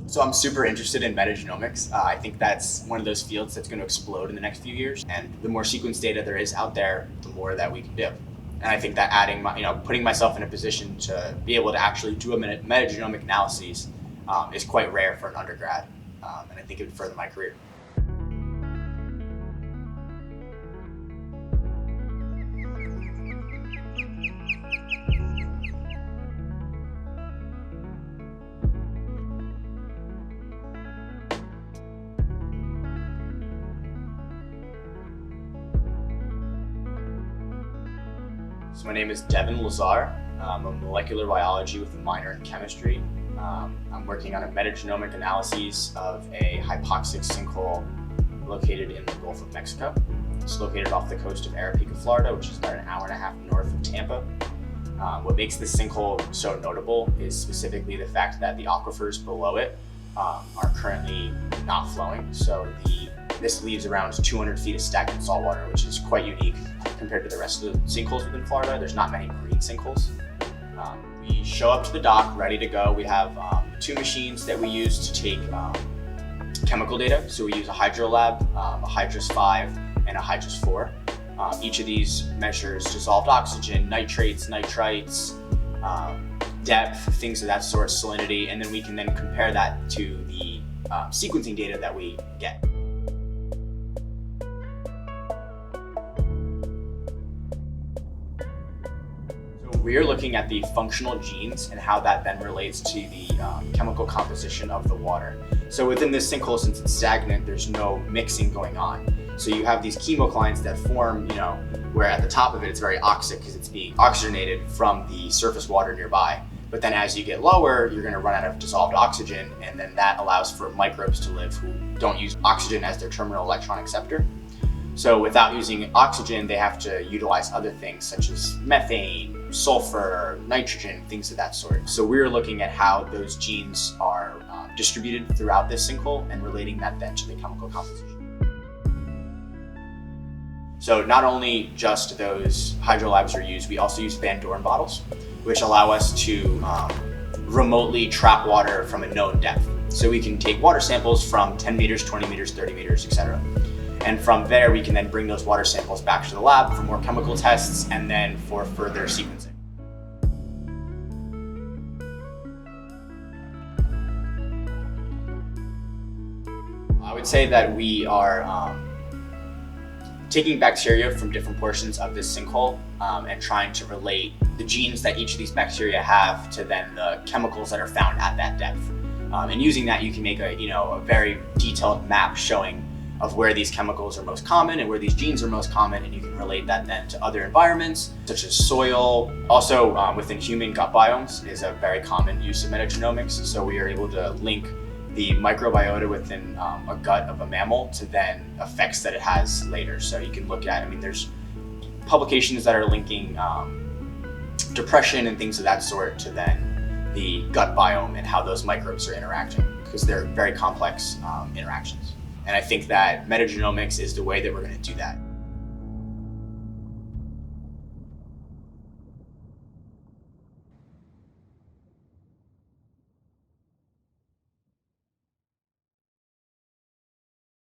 So I'm super interested in metagenomics. I think that's one of those fields that's going to explode in the next few years. And the more sequence data there is out there, the more that we can do. And I think that putting myself in a position to be able to actually do a metagenomic analysis is quite rare for an undergrad. And I think it would further my career. So my name is Devin Lazar. I'm a molecular biology with a minor in chemistry. I'm working on a metagenomic analysis of a hypoxic sinkhole located in the Gulf of Mexico. It's located off the coast of Aripeka, Florida, which is about an hour and a half north of Tampa. What makes this sinkhole so notable is specifically the fact that the aquifers below it are currently not flowing. So this leaves around 200 feet of stagnant saltwater, which is quite unique compared to the rest of the sinkholes within Florida. There's not many marine sinkholes. We show up to the dock ready to go. We have two machines that we use to take chemical data. So we use a hydrolab, a Hydrus 5, and a Hydrus 4. Each of these measures dissolved oxygen, nitrates, nitrites, depth, things of that sort, salinity, and then we can then compare that to the sequencing data that we get. We are looking at the functional genes and how that then relates to the chemical composition of the water. So within this sinkhole, since it's stagnant, there's no mixing going on. So you have these chemokines that form, where at the top of it, it's very oxic because it's being oxygenated from the surface water nearby. But then as you get lower, you're going to run out of dissolved oxygen, and then that allows for microbes to live who don't use oxygen as their terminal electron acceptor. So without using oxygen, they have to utilize other things such as methane, sulfur, nitrogen, things of that sort. So we're looking at how those genes are distributed throughout this sinkhole and relating that then to the chemical composition. So not only just those hydrolabs are used, we also use Van Doren bottles, which allow us to remotely trap water from a known depth. So we can take water samples from 10 meters, 20 meters, 30 meters, etc. And from there, we can then bring those water samples back to the lab for more chemical tests and then for further sequencing. I would say that we are taking bacteria from different portions of this sinkhole and trying to relate the genes that each of these bacteria have to then the chemicals that are found at that depth. And using that, you can make a very detailed map showing of where these chemicals are most common and where these genes are most common, and you can relate that then to other environments such as soil. Also within human gut biomes is a very common use of metagenomics. So we are able to link the microbiota within a gut of a mammal to then effects that it has later. So you can look at, there's publications that are linking depression and things of that sort to then the gut biome and how those microbes are interacting, because they're very complex interactions. And I think that metagenomics is the way that we're going to do that.